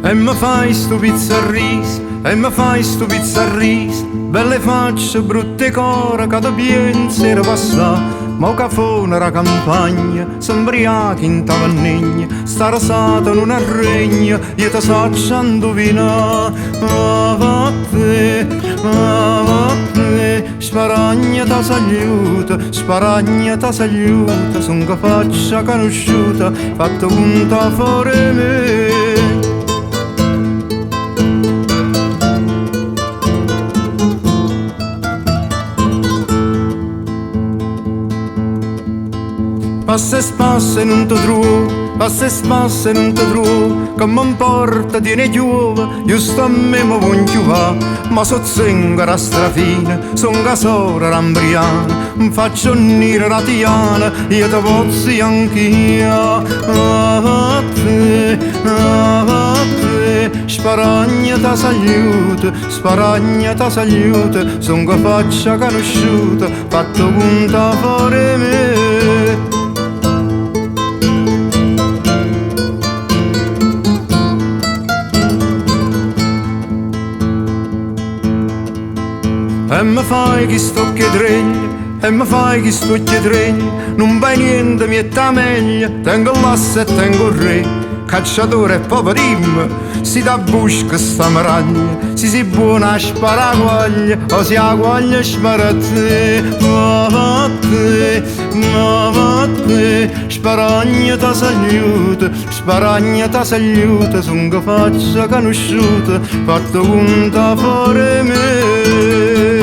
E mi fai sto pizzarris, e mi fai sto pizzarris, belle facce, brutte core, che da pensiero passà. Ma o cafone la campagna, s'imbriachi in tavernigna, sta rasata non arregna, io ti saccio indovinare. Ma te, sparagna ta saluta, sparagna ta saluta, son che faccia conosciuta, fatto punta fuori me. Passa e spassa e non ti trovo, passa e spassa e non ti trovo, che mi importa tiene chiuva, giusto a me mi voglio va, ma so zingara strafina, son casora rambriana, mi faccio nire la tiana, io ti pozzi anch'io. A te, sparagna ta saluta, sparagna ta saluta, son che faccia conosciuta, fatto punta fuori me. E mi fai chi sto chiedregno, e mi fai chi sto chiedregno, non vai niente, mi è ta meglio, tengo l'asse e tengo il re, cacciatore e poverim, si da busca sta maragna, si buona a sparaguglia, o si a guaglia sparazze. Ma te, sparagna ta saluta, sparagna ta saluta, son che faccia conosciuta, fatto punta fuori me.